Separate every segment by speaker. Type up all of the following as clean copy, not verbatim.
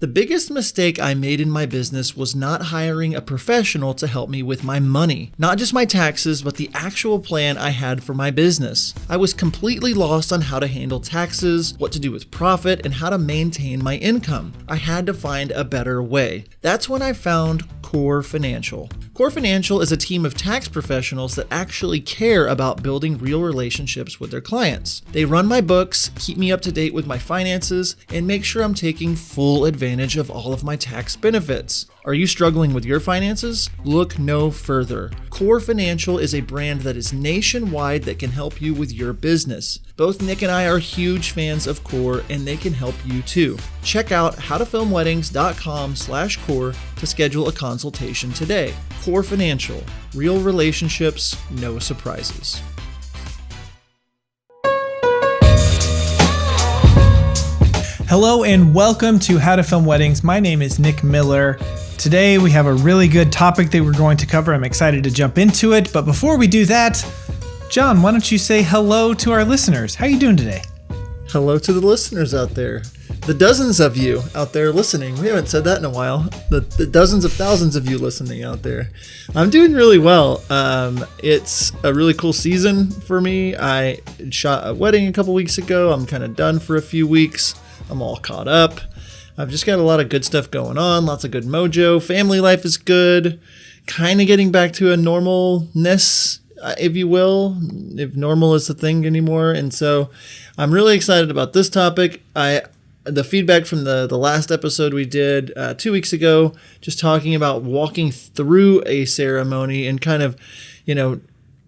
Speaker 1: The biggest mistake I made in my business was not hiring a professional to help me with my money. Not just my taxes, but the actual plan I had for my business. I was completely lost on how to handle taxes, what to do with profit, and how to maintain my income. I had to find a better way. That's when I found Core Financial. Core Financial is a team of tax professionals that actually care about building real relationships with their clients. They run my books, keep me up to date with my finances, and make sure I'm taking full advantage of all of my tax benefits. Are you struggling with your finances? Look no further. Core Financial is a brand that is nationwide that can help you with your business. Both Nick and I are huge fans of Core, and they can help you too. Check out howtofilmweddings.com/core to schedule a consultation today. Core Financial, real relationships, no surprises.
Speaker 2: Hello and welcome to How to Film Weddings. My name is Nick Miller. Today we have a really good topic that we're going to cover. I'm excited to jump into it. But before we do that, John, why don't you say hello to our listeners? How are you doing today?
Speaker 1: Hello to the listeners out there. The dozens of you out there listening. We haven't said that in a while. The dozens of thousands of you listening out there. I'm doing really well. It's a really cool season for me. I shot a wedding a couple weeks ago. I'm kind of done for a few weeks. I'm all caught up. I've just got a lot of good stuff going on. Lots of good mojo. Family life is good. Kind of getting back to a normalness, if you will, if normal is the thing anymore. And so I'm really excited about this topic. The feedback from the last episode we did 2 weeks ago, just talking about walking through a ceremony and kind of,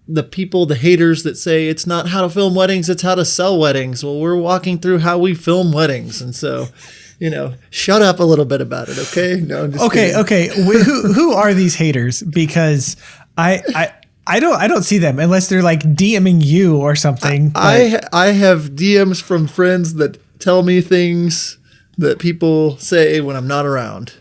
Speaker 1: the people, the haters that say it's not how to film weddings, it's how to sell weddings. Well, we're walking through how we film weddings. And so, shut up a little bit about it. Okay. No, I'm just kidding.
Speaker 2: Okay. Who are these haters? Because I don't see them unless they're like DMing you or something.
Speaker 1: I have DMs from friends that tell me things that people say when I'm not around.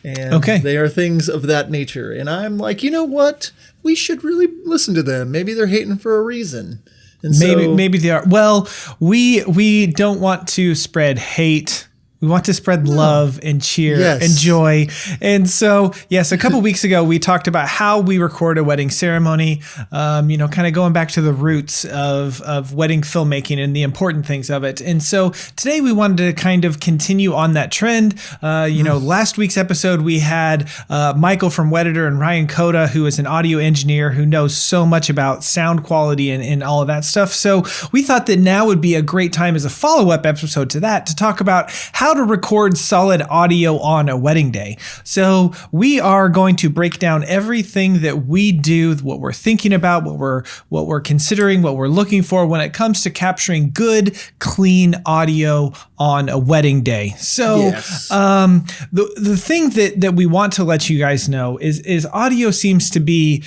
Speaker 1: And they are things of that nature. And I'm like, you know what? We should really listen to them. Maybe they're hating for a reason. And
Speaker 2: maybe they are. Well, we don't want to spread hate. We want to spread love and cheer and joy. And so, yes, a couple weeks ago, we talked about how we record a wedding ceremony, kind of going back to the roots of wedding filmmaking and the important things of it. And so today we wanted to kind of continue on that trend. Last week's episode, we had Michael from Wedditor and Ryan Cota, who is an audio engineer who knows so much about sound quality and all of that stuff. So we thought that now would be a great time as a follow-up episode to that to talk about how to record solid audio on a wedding day. So we are going to break down everything that we do, what we're thinking about, what we're considering, what we're looking for when it comes to capturing good, clean audio on a wedding day. So the thing that we want to let you guys know is audio seems to be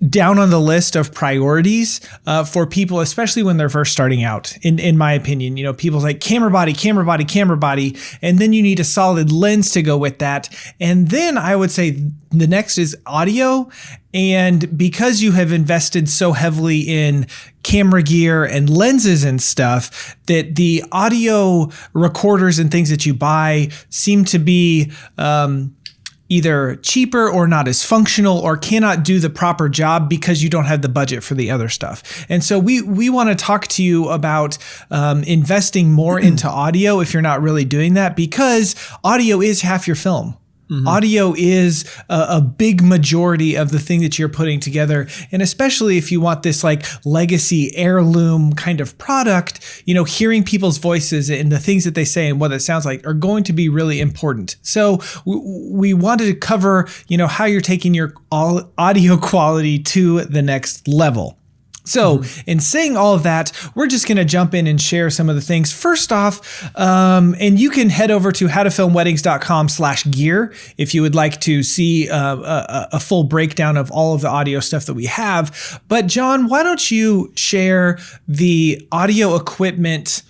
Speaker 2: down on the list of priorities for people, especially when they're first starting out, in my opinion. People's like camera body, and then you need a solid lens to go with that. And then I would say the next is audio. And because you have invested so heavily in camera gear and lenses and stuff, that the audio recorders and things that you buy seem to be either cheaper or not as functional or cannot do the proper job because you don't have the budget for the other stuff. And so we want to talk to you about investing more into audio if you're not really doing that, because audio is half your film. Mm-hmm. Audio is a big majority of the thing that you're putting together. And especially if you want this like legacy heirloom kind of product, hearing people's voices and the things that they say and what it sounds like are going to be really important. So we wanted to cover, how you're taking your audio quality to the next level. So in saying all of that, we're just going to jump in and share some of the things. First off, and you can head over to howtofilmweddings.com/gear if you would like to see a full breakdown of all of the audio stuff that we have. But John, why don't you share the audio equipment?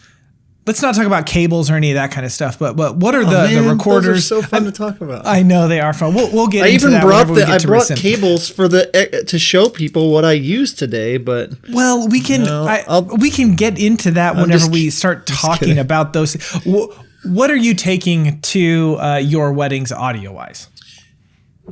Speaker 2: Let's not talk about cables or any of that kind of stuff, but what are the recorders?
Speaker 1: Those are so fun to talk about.
Speaker 2: I know they are fun. We'll get into that. I brought
Speaker 1: cables to show people what I use today, but
Speaker 2: we can get into that whenever we start talking about those. What are you taking to your weddings audio-wise?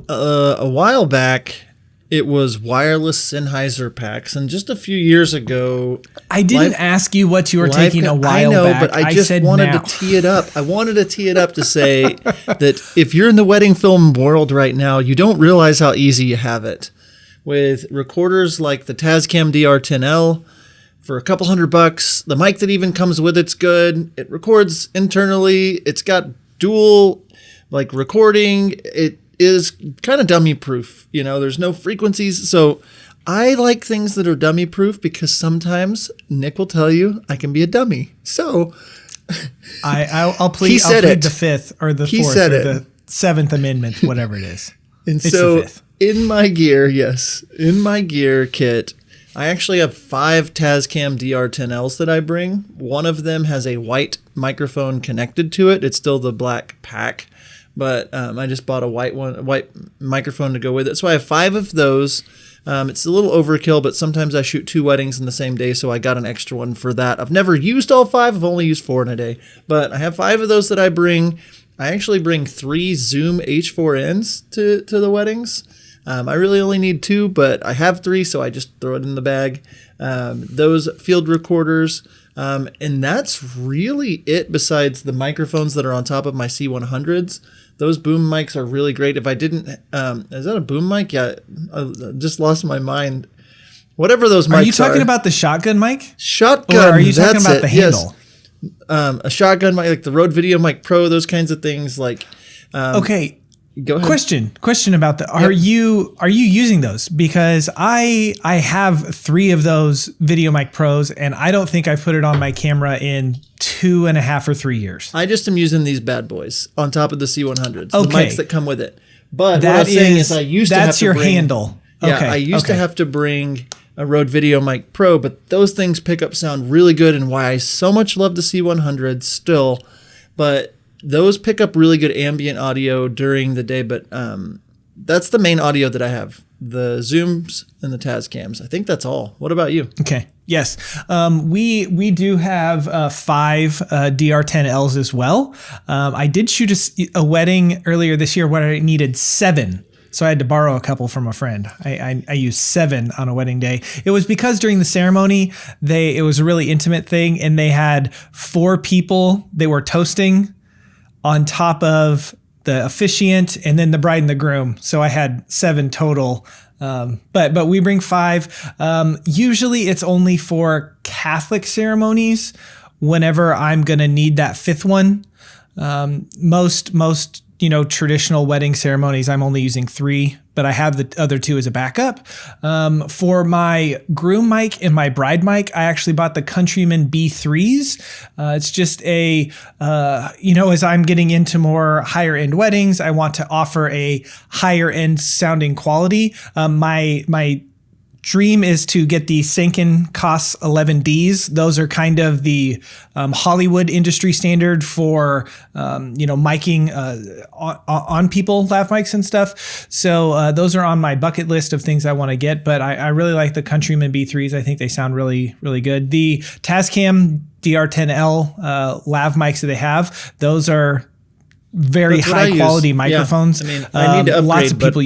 Speaker 1: A while back, it was wireless Sennheiser packs, and just a few years ago,
Speaker 2: I didn't ask you what you were taking a while back.
Speaker 1: But I just wanted to tee it up. I wanted to tee it up to say that if you're in the wedding film world right now, you don't realize how easy you have it. With recorders like the Tascam DR10L, for a couple $100, the mic that even comes with it's good. It records internally. It's got dual recording. It is kind of dummy proof. There's no frequencies. So I like things that are dummy proof because sometimes Nick will tell you I can be a dummy. So
Speaker 2: I'll plead the fifth or the fourth or the Seventh Amendment, whatever it is.
Speaker 1: And it's so in my gear kit, I actually have 5 Tascam DR10Ls that I bring. One of them has a white microphone connected to it. It's still the black pack, but I just bought a white microphone to go with it. So I have 5 of those. It's a little overkill, but sometimes I shoot 2 weddings in the same day, so I got an extra one for that. I've never used all 5. I've only used 4 in a day, but I have 5 of those that I bring. I actually bring 3 Zoom H4Ns to the weddings. I really only need 2, but I have 3, so I just throw it in the bag. Those field recorders, and that's really it besides the microphones that are on top of my C100s. Those boom mics are really great. If I didn't, is that a boom mic? Yeah, I just lost my mind. Whatever those mics are.
Speaker 2: Are you talking about the shotgun mic?
Speaker 1: Shotgun,
Speaker 2: or are you talking about the handle?
Speaker 1: Yes. A shotgun mic, like the Rode Video Mic Pro, those kinds of things.
Speaker 2: Okay.
Speaker 1: Go ahead.
Speaker 2: Question about that. Are you using those? Because I have 3 of those Video Mic Pros, and I don't think I put it on my camera in 2.5 or 3 years.
Speaker 1: I just am using these bad boys on top of the C100s, the mics that come with it. But
Speaker 2: that
Speaker 1: what I'm saying is I used to have to bring...
Speaker 2: That's your handle.
Speaker 1: Yeah, I used to have to bring a Rode Video Mic Pro, but those things pick up sound really good, and why I so much love the C100s still. But those pick up really good ambient audio during the day, but that's the main audio that I have. The Zooms and the Tascams. I think that's all. What about you?
Speaker 2: Okay. Yes. We do have 5 DR10Ls as well. I did shoot a wedding earlier this year where I needed 7. So I had to borrow a couple from a friend. I used 7 on a wedding day. It was because during the ceremony, it was a really intimate thing, and they had 4 people they were toasting on top of the officiant and then the bride and the groom. So I had 7 total. But we bring 5. Usually it's only for Catholic ceremonies whenever I'm going to need that 5th one. Most traditional wedding ceremonies, I'm only using 3, but I have the other 2 as a backup. For my groom mic and my bride mic, I actually bought the Countryman B3s. It's just as I'm getting into more higher end weddings, I want to offer a higher end sounding quality. My dream is to get the Sanken COS 11Ds. Those are kind of the Hollywood industry standard for, miking on people, lav mics and stuff. So those are on my bucket list of things I want to get, but I really like the Countryman B3s. I think they sound really, really good. The Tascam DR10L lav mics that they have, those are very high quality microphones.
Speaker 1: Yeah. I need to upgrade,
Speaker 2: lots of people...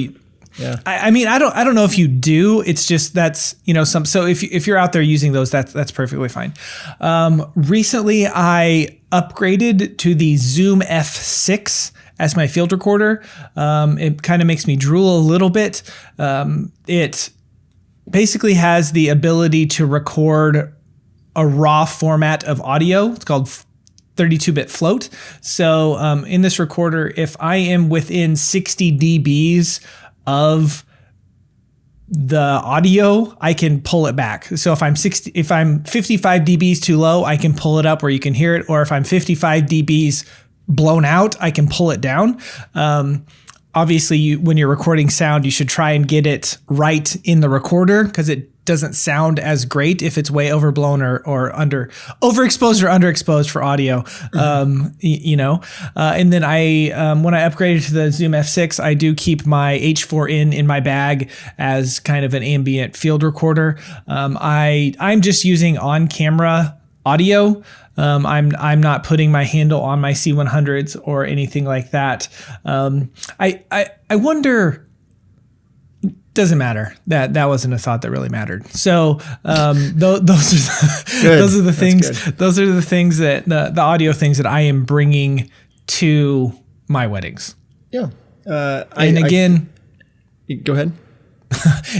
Speaker 1: Yeah.
Speaker 2: I don't know if you do. It's just so if you're out there using those, that's perfectly fine. Recently I upgraded to the Zoom F6 as my field recorder. It kind of makes me drool a little bit. It basically has the ability to record a raw format of audio. It's called 32-bit float. So in this recorder, if I am within 60 dBs of the audio, I can pull it back. So if I'm 55 dBs too low, I can pull it up where you can hear it. Or if I'm 55 dBs blown out, I can pull it down. Obviously, when you're recording sound, you should try and get it right in the recorder because it doesn't sound as great if it's way overblown or overexposed or underexposed for audio. And then when I upgraded to the Zoom F6, I do keep my H4n in my bag as kind of an ambient field recorder. I'm just using on camera audio. I'm not putting my handle on my C100s or anything like that. I wonder. Doesn't matter. That wasn't a thought that really mattered. So those are the things. Those are the things that the audio things that I am bringing to my weddings.
Speaker 1: Yeah.
Speaker 2: Go
Speaker 1: ahead.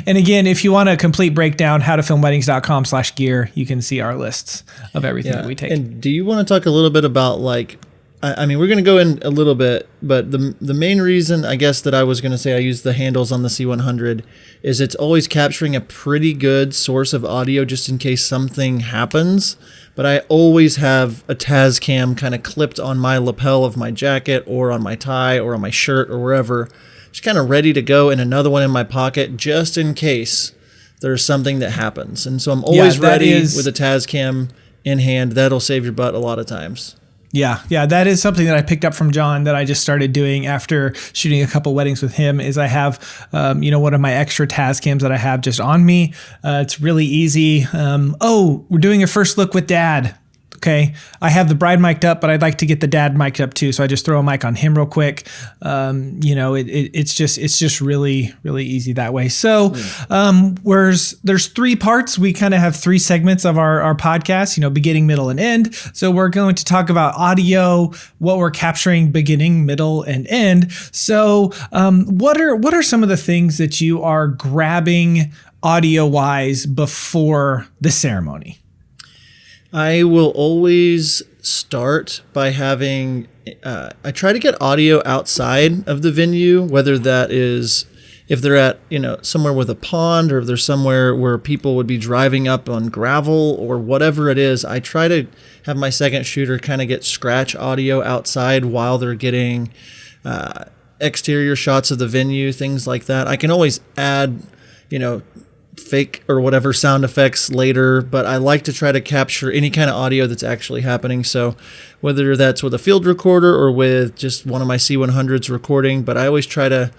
Speaker 2: And again, if you want a complete breakdown, howtofilmweddings.com/gear, you can see our lists of everything that we take.
Speaker 1: And do you want to talk a little bit about like, I mean, we're going to go in a little bit, but the main reason I guess that I was going to say I use the handles on the C100 is it's always capturing a pretty good source of audio just in case something happens. But I always have a Tascam kind of clipped on my lapel of my jacket or on my tie or on my shirt or wherever, just kind of ready to go, and another one in my pocket just in case there's something that happens. And so I'm always ready with a Tascam in hand. That'll save your butt a lot of times.
Speaker 2: Yeah, that is something that I picked up from John that I just started doing after shooting a couple weddings with him. Is I have, one of my extra Tascams that I have just on me. It's really easy. We're doing a first look with Dad. Okay, I have the bride mic'd up, but I'd like to get the dad mic'd up too. So I just throw a mic on him real quick. It's just really, really easy that way. So there's 3 parts. We kind of have 3 segments of our podcast, beginning, middle, and end. So we're going to talk about audio, what we're capturing beginning, middle, and end. So what are some of the things that you are grabbing audio wise before the ceremony?
Speaker 1: I will always start by having, I try to get audio outside of the venue, whether that is if they're at, somewhere with a pond, or if they're somewhere where people would be driving up on gravel or whatever it is. I try to have my second shooter kind of get scratch audio outside while they're getting exterior shots of the venue, things like that. I can always add, fake or whatever sound effects later, but I like to try to capture any kind of audio that's actually happening. So whether that's with a field recorder or with just one of my C100s recording, but I always try to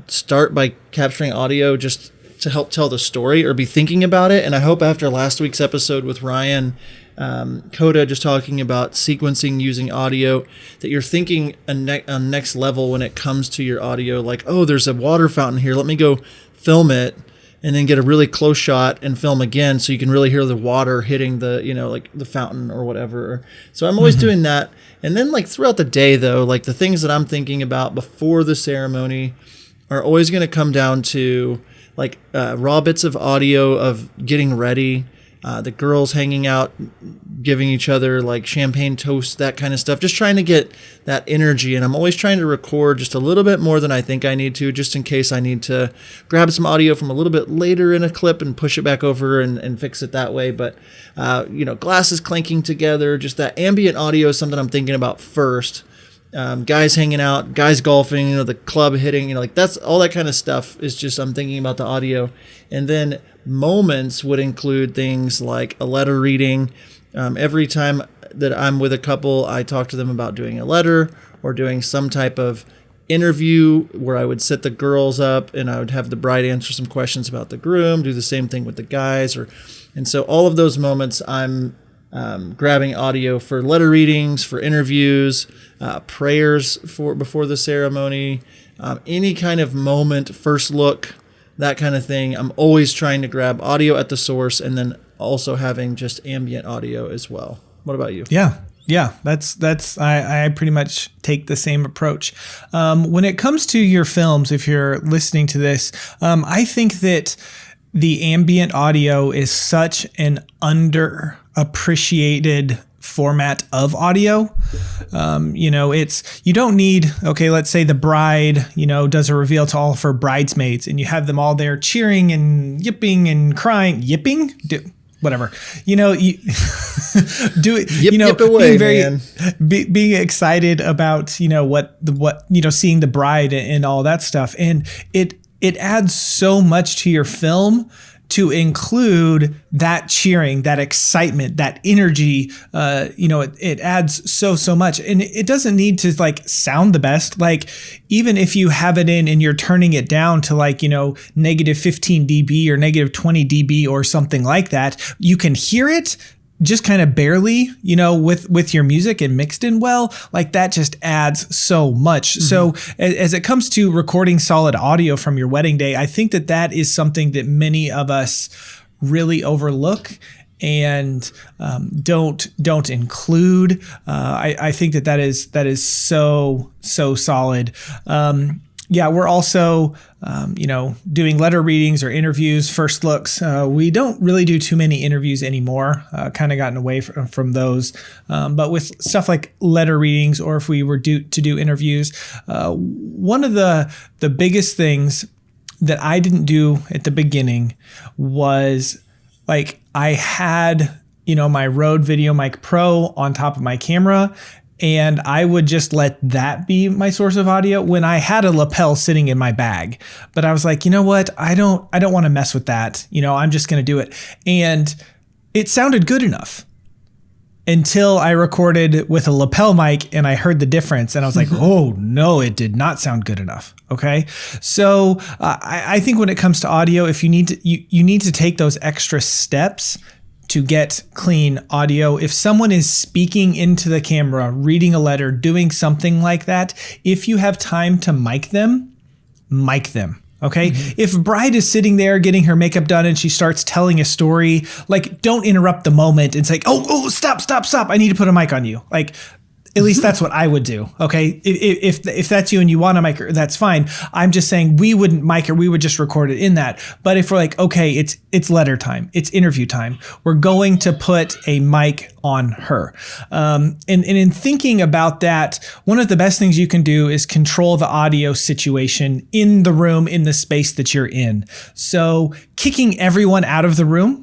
Speaker 1: start by capturing audio just to help tell the story or be thinking about it. And I hope after last week's episode with Ryan, Cota, just talking about sequencing using audio, that you're thinking on next level when it comes to your audio, like, oh, there's a water fountain here. Let me go film it. And then get a really close shot and film again so you can really hear the water hitting the, like the fountain or whatever. So I'm always doing that. And then like throughout the day though, like the things that I'm thinking about before the ceremony are always going to come down to like raw bits of audio of getting ready, the girls hanging out, giving each other like champagne toast, that kind of stuff, just trying to get that energy. And I'm always trying to record just a little bit more than I think I need to, just in case I need to grab some audio from a little bit later in a clip and push it back over and fix it that way. But, glasses clanking together, just that ambient audio is something I'm thinking about first. Guys hanging out, guys golfing, the club hitting, like that's all that kind of stuff is just, I'm thinking about the audio. And then moments would include things like a letter reading. Every time that I'm with a couple, I talk to them about doing a letter or doing some type of interview where I would set the girls up and I would have the bride answer some questions about the groom, do the same thing with the guys. And so all of those moments I'm grabbing audio for letter readings, for interviews, prayers before the ceremony, any kind of moment, first look, that kind of thing. I'm always trying to grab audio at the source and then also having just ambient audio as well. What about you?
Speaker 2: Yeah, that's I pretty much take the same approach. When it comes to your films, if you're listening to this, I think that the ambient audio is such an underappreciated format of audio. You don't need, let's say the bride, does a reveal to all of her bridesmaids and you have them all there cheering and yipping and crying, whatever, you do it,
Speaker 1: yip away, man.
Speaker 2: Being excited about, seeing the bride and all that stuff. And it adds so much to your film to include that cheering, that excitement, that energy. It adds so much, and it doesn't need to sound the best. Like even if you have it in and you're turning it down to negative 15 dB or negative 20 dB or something like that, you can hear it just kind of barely, with your music and mixed in well, like that just adds so much. So as it comes to recording solid audio from your wedding day, I think that is something that many of us really overlook and don't include. I think that is so solid. We're also, doing letter readings or interviews, first looks. We don't really do too many interviews anymore, kind of gotten away from those. But with stuff like letter readings, or if we were to do interviews, one of the biggest things that I didn't do at the beginning was like I had, my Rode VideoMic Pro on top of my camera, and I would just let that be my source of audio when I had a lapel sitting in my bag. But I was like, you know what? I don't want to mess with that. I'm just going to do it. And it sounded good enough until I recorded with a lapel mic and I heard the difference. And I was like, oh no, it did not sound good enough. Okay. So I think when it comes to audio, if you need to, you need to take those extra steps to get clean audio. If someone is speaking into the camera, reading a letter, doing something like that, if you have time to mic them. Okay. If bride is sitting there getting her makeup done and she starts telling a story, like don't interrupt the moment and say, oh, stop. I need to put a mic on you. Like, at least that's what I would do. Okay. If that's you and you want a mic, that's fine. I'm just saying we wouldn't mic her. We would just record it in that. But if we're like, okay, it's letter time, it's interview time, we're going to put a mic on her. And in thinking about that, one of the best things you can do is control the audio situation in the room, in the space that you're in. So kicking everyone out of the room.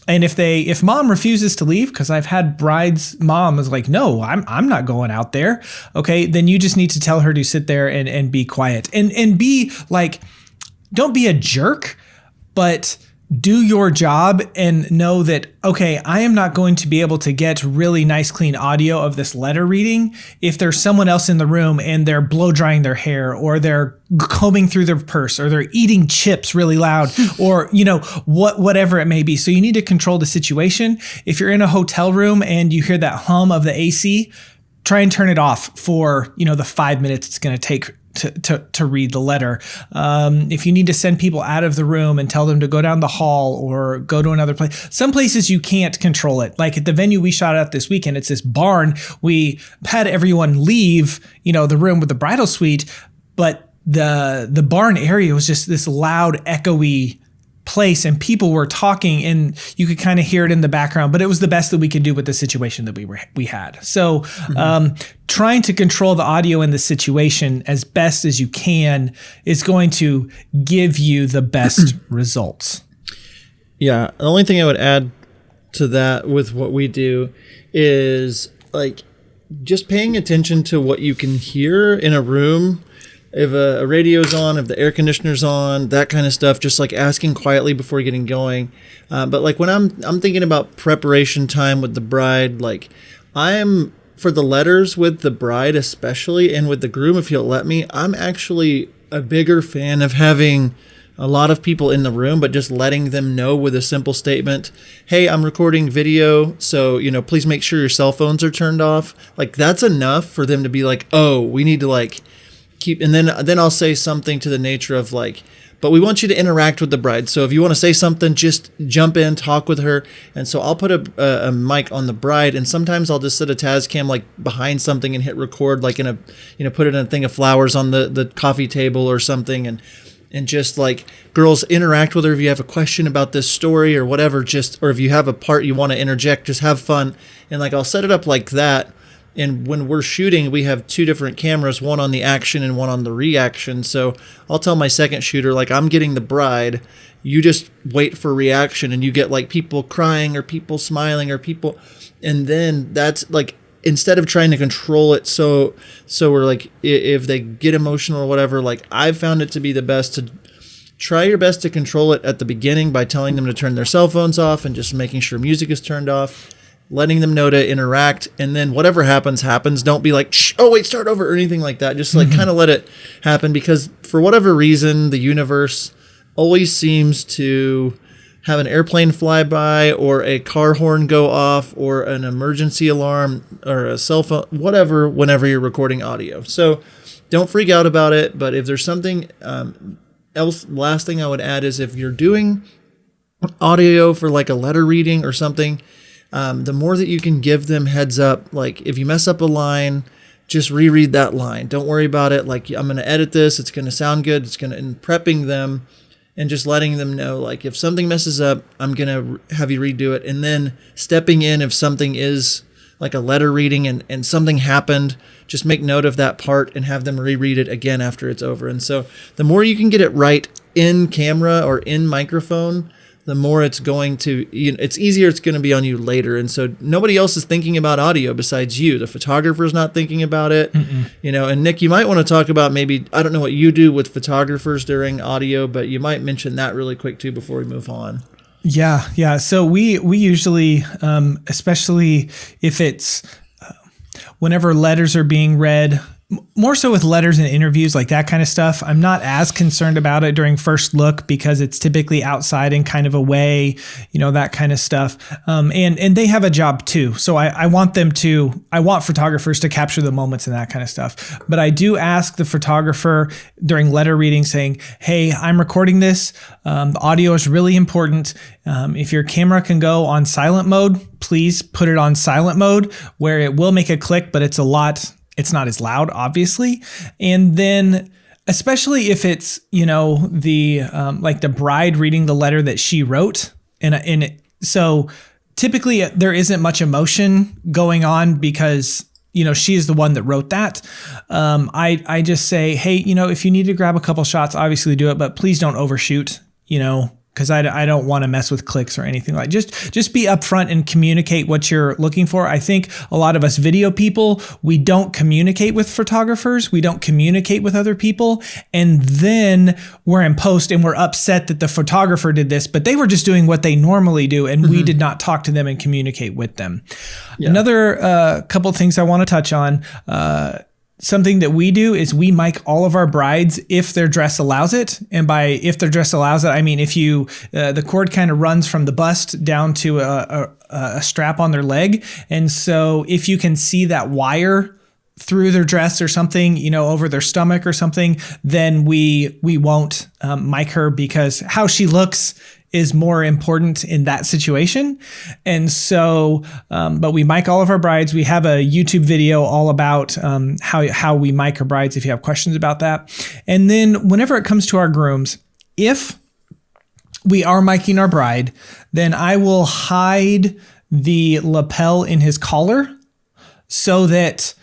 Speaker 2: And if mom refuses to leave, because I've had bride's mom is like, no, I'm not going out there. Okay, then you just need to tell her to sit there and be quiet and be like, don't be a jerk, but do your job and know that, okay, I am not going to be able to get really nice, clean audio of this letter reading if there's someone else in the room and they're blow drying their hair, or they're combing through their purse, or they're eating chips really loud, or, whatever it may be. So you need to control the situation. If you're in a hotel room and you hear that hum of the AC, try and turn it off for, the 5 minutes it's going to take to read the letter. If you need to send people out of the room and tell them to go down the hall or go to another place, some places you can't control it. Like at the venue we shot at this weekend, it's this barn. We had everyone leave, the room with the bridal suite, but the barn area was just this loud, echoey place, and people were talking and you could kind of hear it in the background, but it was the best that we could do with the situation that we had. So trying to control the audio in the situation as best as you can is going to give you the best results.
Speaker 1: Yeah. The only thing I would add to that with what we do is like just paying attention to what you can hear in a room. If a radio's on, if the air conditioner's on, that kind of stuff, just like asking quietly before getting going. But like when I'm thinking about preparation time with the bride, like for the letters with the bride especially, and with the groom, if he'll let me, I'm actually a bigger fan of having a lot of people in the room, but just letting them know with a simple statement, hey, I'm recording video, so, please make sure your cell phones are turned off. Like that's enough for them to be like, oh, we need to like keep, and then I'll say something to the nature of like, but we want you to interact with the bride. So if you want to say something, just jump in, talk with her. And so I'll put a mic on the bride, and sometimes I'll just set a Tascam like behind something and hit record, like in a, put it in a thing of flowers on the coffee table or something, and just like, girls, interact with her if you have a question about this story or whatever, or if you have a part you want to interject, just have fun. And like I'll set it up like that. And when we're shooting, we have two different cameras, one on the action and one on the reaction. So I'll tell my second shooter, like, I'm getting the bride. You just wait for reaction, and you get like people crying or people smiling or people. And then that's like, instead of trying to control it. So we're like, if they get emotional or whatever, like I've found it to be the best to try your best to control it at the beginning by telling them to turn their cell phones off and just making sure music is turned off, letting them know to interact, and then whatever happens. Don't be like, shh, oh wait, start over or anything like that. Just like kind of let it happen, because for whatever reason, the universe always seems to have an airplane fly by or a car horn go off or an emergency alarm or a cell phone, whatever, whenever you're recording audio. So don't freak out about it. But if there's something else, last thing I would add is if you're doing audio for like a letter reading or something, the more that you can give them heads up, like if you mess up a line, just reread that line. Don't worry about it. Like, I'm going to edit this. It's going to sound good. And prepping them and just letting them know, like, if something messes up, I'm going to have you redo it. And then stepping in if something is like a letter reading and something happened, just make note of that part and have them reread it again after it's over. And so the more you can get it right in camera or in microphone, the more it's going to, it's easier it's going to be on you later. And so nobody else is thinking about audio besides you. The photographer's not thinking about it. And Nick, you might want to talk about maybe, I don't know what you do with photographers during audio, but you might mention that really quick too before we move on.
Speaker 2: Yeah. So we usually, especially if it's whenever letters are being read, more so with letters and interviews, like that kind of stuff, I'm not as concerned about it during first look because it's typically outside in kind of a way, that kind of stuff. And they have a job too. So I want photographers to capture the moments and that kind of stuff. But I do ask the photographer during letter reading saying, hey, I'm recording this. The audio is really important. If your camera can go on silent mode, please put it on silent mode where it will make a click, but it's not as loud, obviously. And then, especially if it's, the bride reading the letter that she wrote. So typically there isn't much emotion going on because, she is the one that wrote that. I just say, hey, if you need to grab a couple shots, obviously do it, but please don't overshoot, because I don't want to mess with clicks or anything like that. Just be upfront and communicate what you're looking for. I think a lot of us video people, we don't communicate with photographers. We don't communicate with other people. And then we're in post and we're upset that the photographer did this, but they were just doing what they normally do. And we did not talk to them and communicate with them. Yeah. Another couple of things I want to touch on, something that we do is we mic all of our brides if their dress allows it. And by if their dress allows it, I mean if you the cord kind of runs from the bust down to a strap on their leg. And so if you can see that wire through their dress or something, over their stomach or something, then we won't mic her because how she looks is more important in that situation. And so, but we mic all of our brides. We have a YouTube video all about how we mic our brides if you have questions about that. And then whenever it comes to our grooms, if we are miking our bride, then I will hide the lapel in his collar so that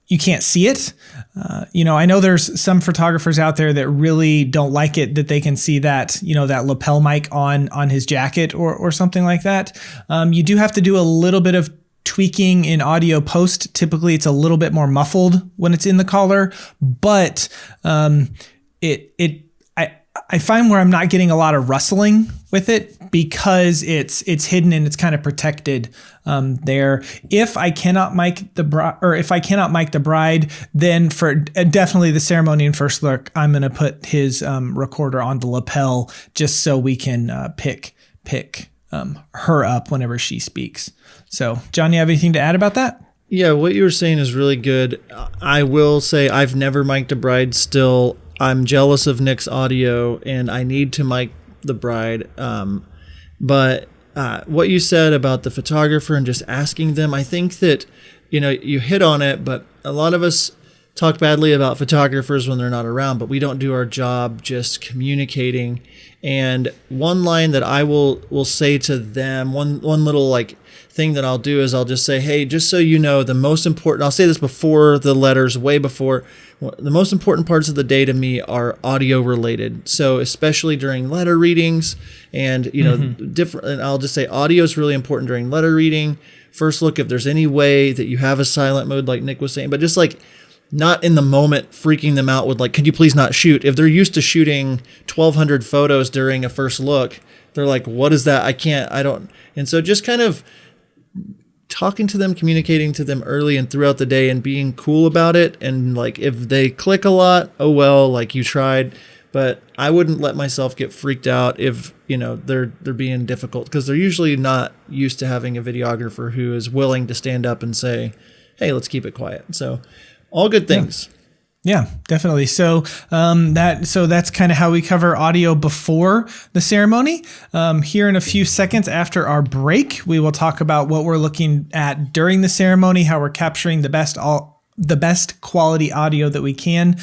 Speaker 2: you can't see it. I know there's some photographers out there that really don't like it that they can see that, that lapel mic on his jacket or something like that. You do have to do a little bit of tweaking in audio post. Typically, it's a little bit more muffled when it's in the collar, but I find where I'm not getting a lot of rustling with it because it's hidden and it's kind of protected there. If I cannot mic the bride, then for definitely the ceremony and first look, I'm going to put his recorder on the lapel just so we can pick her up whenever she speaks. So, John, you have anything to add about that?
Speaker 1: Yeah, what you were saying is really good. I will say I've never mic'd a bride still. I'm jealous of Nick's audio and I need to mic the bride. But what you said about the photographer and just asking them, I think that, you hit on it, but a lot of us talk badly about photographers when they're not around, but we don't do our job just communicating. And one line that I will say to them, one little thing that I'll do is I'll just say, hey, just so you know, the most important, I'll say this before the letters, way before, the most important parts of the day to me are audio related. So especially during letter readings and, different, and I'll just say audio is really important during letter reading. First look, if there's any way that you have a silent mode, like Nick was saying, but just not in the moment freaking them out with could you please not shoot? If they're used to shooting 1,200 photos during a first look, they're like, what is that? I don't. And so just kind of talking to them, communicating to them early and throughout the day and being cool about it. And if they click a lot, oh well, you tried. but I wouldn't let myself get freaked out if, they're being difficult, because they're usually not used to having a videographer who is willing to stand up and say, hey, let's keep it quiet. So all good things.
Speaker 2: Yeah, definitely. So that's kind of how we cover audio before the ceremony. Here in a few seconds after our break, we will talk about what we're looking at during the ceremony, how we're capturing the best quality audio that we can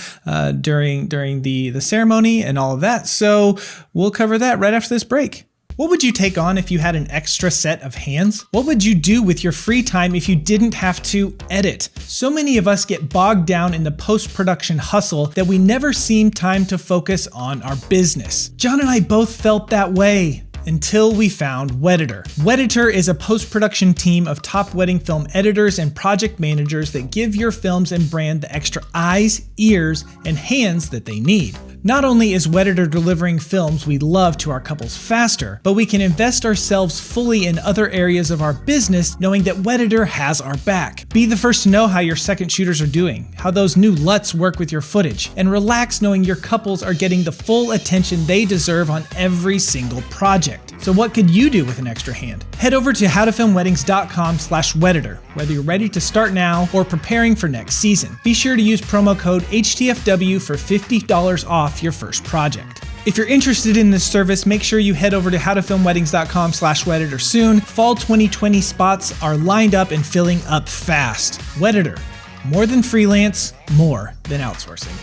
Speaker 2: during the ceremony and all of that. So we'll cover that right after this break. What would you take on if you had an extra set of hands? What would you do with your free time if you didn't have to edit? So many of us get bogged down in the post-production hustle that we never seem time to focus on our business. John and I both felt that way until we found Wedditor. Wedditor is a post-production team of top wedding film editors and project managers that give your films and brand the extra eyes, ears, and hands that they need. Not only is Wedditor delivering films we love to our couples faster, but we can invest ourselves fully in other areas of our business knowing that Wedditor has our back. Be the first to know how your second shooters are doing, how those new LUTs work with your footage, and relax knowing your couples are getting the full attention they deserve on every single project. So what could you do with an extra hand? Head over to howtofilmweddings.com/Wedditor, whether you're ready to start now or preparing for next season. Be sure to use promo code HTFW for $50 off your first project. If you're interested in this service, make sure you head over to howtofilmweddings.com/Wedditor soon. Fall 2020 spots are lined up and filling up fast. Wedditor, more than freelance, more than outsourcing.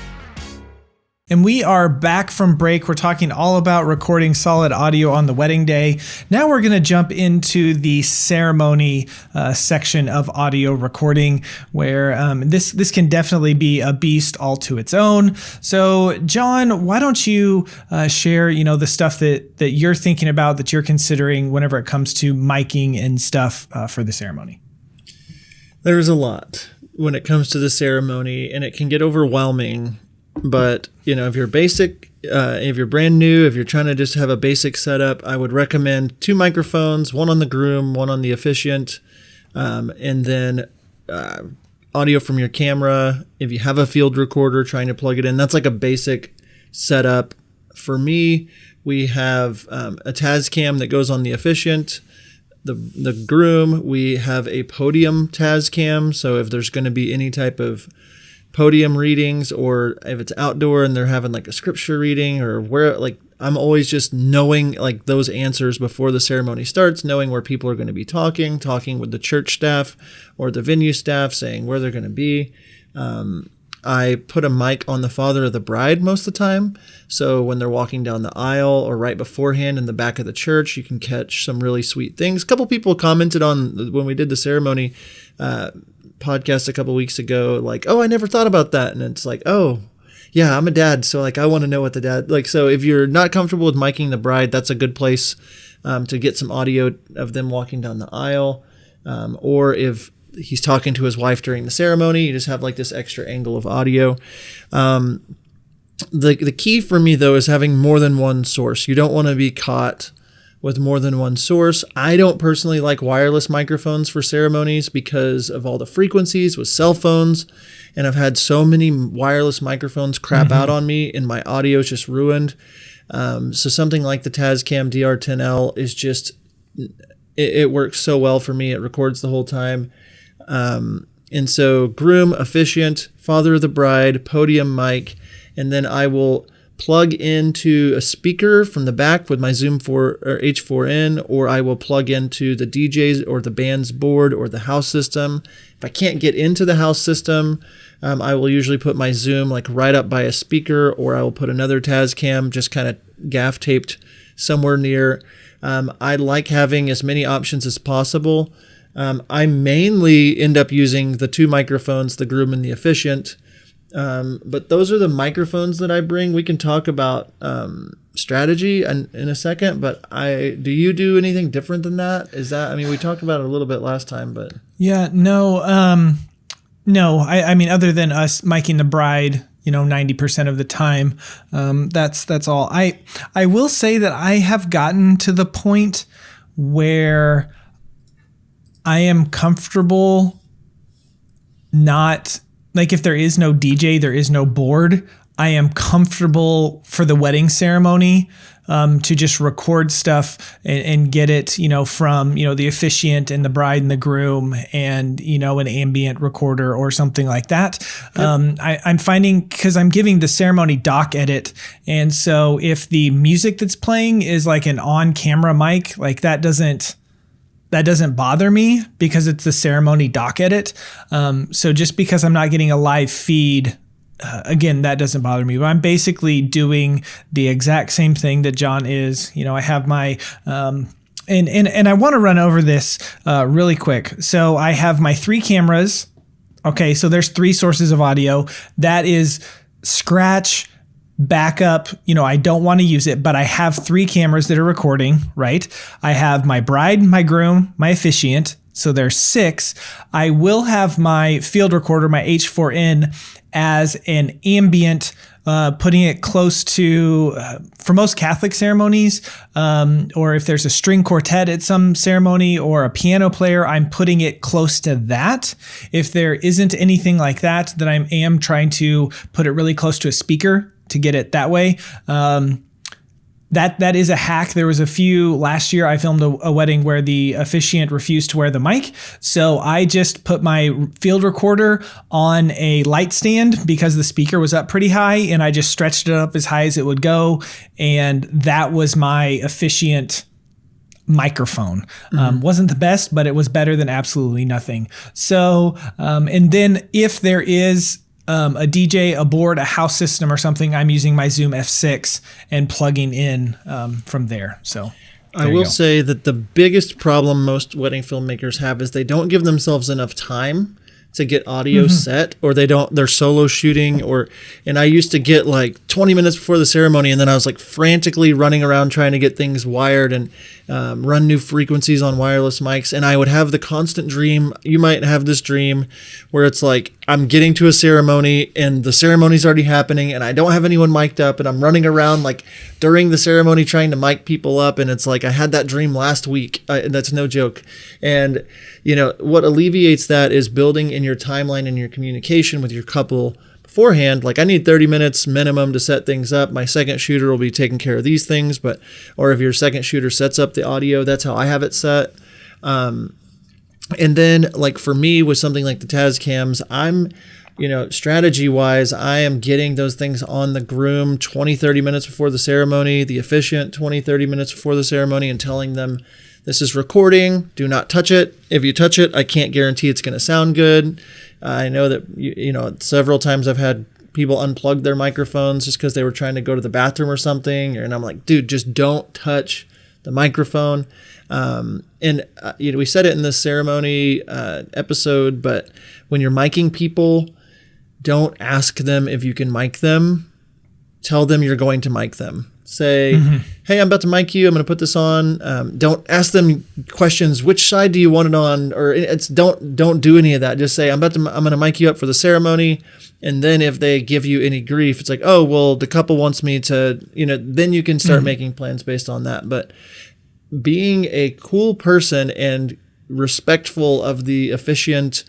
Speaker 2: And we are back from break. We're talking all about recording solid audio on the wedding day. Now we're going to jump into the ceremony section of audio recording, where this can definitely be a beast all to its own. So, John, why don't you share, the stuff that you're thinking about, that you're considering whenever it comes to miking and stuff for the ceremony?
Speaker 1: There's a lot when it comes to the ceremony, and it can get overwhelming. But, if you're basic, if you're brand new, if you're trying to just have a basic setup, I would recommend 2 microphones, one on the groom, one on the officiant, and then audio from your camera. If you have a field recorder, trying to plug it in, that's like a basic setup. For me, we have a Tascam that goes on the officiant. The groom, we have a podium Tascam. So if there's going to be any type of podium readings, or if it's outdoor and they're having like a scripture reading, or where, like, I'm always just knowing like those answers before the ceremony starts, knowing where people are going to be talking with the church staff or the venue staff, saying where they're going to be. I put a mic on the father of the bride most of the time. So when they're walking down the aisle or right beforehand in the back of the church, you can catch some really sweet things. A couple people commented on when we did the ceremony podcast a couple weeks ago, like, oh, I never thought about that. And it's like, oh yeah, I'm a dad, so like I want to know what the dad, like, so if you're not comfortable with miking the bride, that's a good place to get some audio of them walking down the aisle, or if he's talking to his wife during the ceremony, you just have like this extra angle of audio. The key for me though is having more than one source. You don't want to be caught with more than one source. I don't personally like wireless microphones for ceremonies because of all the frequencies with cell phones, and I've had so many wireless microphones crap out on me and my audio is just ruined. So something like the Tascam DR10L is just, it works so well for me. It records the whole time. And so groom, officiant, father of the bride, podium mic, and then I will plug into a speaker from the back with my Zoom 4 or H4n, or I will plug into the DJ's or the band's board or the house system. If I can't get into the house system, I will usually put my Zoom like right up by a speaker, or I will put another Tascam just kind of gaff taped somewhere near. I like having as many options as possible. I mainly end up using the 2 microphones, the groom and the officiant. But those are the microphones that I bring. We can talk about strategy in a second, but do you do anything different than that? Is that, I mean, we talked about it a little bit last time, but
Speaker 2: yeah, no. I mean, other than us miking the bride, 90% of the time, that's all. I will say that I have gotten to the point where I am comfortable not, like, if there is no DJ, there is no board, I am comfortable for the wedding ceremony to just record stuff and get it, from, the officiant and the bride and the groom and, an ambient recorder or something like that. Yep. I'm finding, because I'm giving the ceremony doc edit. And so if the music that's playing is like an on-camera mic, like that doesn't bother me because it's the ceremony doc edit. So just because I'm not getting a live feed, again, that doesn't bother me, but I'm basically doing the exact same thing that John is. I have my, and I want to run over this really quick. So I have my 3 cameras. Okay, so there's 3 sources of audio. That is scratch, backup. I don't want to use it, but I have 3 cameras that are recording, right? I have my bride, my groom, my officiant. So there's 6. I will have my field recorder, my H4n, as an ambient, putting it close to, for most Catholic ceremonies, or if there's a string quartet at some ceremony or a piano player, I'm putting it close to that. If there isn't anything like that, then I am trying to put it really close to a speaker to get it that way. That is a hack. There was a few last year. I filmed a wedding where the officiant refused to wear the mic. So I just put my field recorder on a light stand because the speaker was up pretty high, and I just stretched it up as high as it would go. And that was my officiant microphone. Wasn't the best, but it was better than absolutely nothing. So, and then if there is a DJ, a board, a house system or something, I'm using my Zoom F6 and plugging in from there. So
Speaker 1: I will say that the biggest problem most wedding filmmakers have is they don't give themselves enough time to get audio set, or they're solo shooting, and I used to get like 20 minutes before the ceremony, and then I was like frantically running around trying to get things wired and run new frequencies on wireless mics. And I would have the constant dream. You might have this dream where it's like, I'm getting to a ceremony and the ceremony's already happening and I don't have anyone mic'd up, and I'm running around like during the ceremony trying to mic people up. And it's like, I had that dream last week. That's no joke. And what alleviates that is building in your timeline and your communication with your couple beforehand. Like, I need 30 minutes minimum to set things up. My second shooter will be taking care of these things, or if your second shooter sets up the audio, that's how I have it set. And then like for me with something like the Tascams, I'm, strategy wise, I am getting those things on the groom 20, 30 minutes before the ceremony, the officiant 20, 30 minutes before the ceremony, and telling them, this is recording. Do not touch it. If you touch it, I can't guarantee it's going to sound good. I know that, several times I've had people unplug their microphones just because they were trying to go to the bathroom or something. And I'm like, dude, just don't touch the microphone. We said it in this ceremony episode, but when you're miking people, don't ask them if you can mic them. Tell them you're going to mic them. Say, hey, I'm about to mic you. I'm going to put this on. Don't ask them questions. Which side do you want it on? Or don't do any of that. Just say, I'm going to mic you up for the ceremony. And then if they give you any grief, it's like, oh, well, the couple wants me to, then you can start making plans based on that. But being a cool person and respectful of the officiant,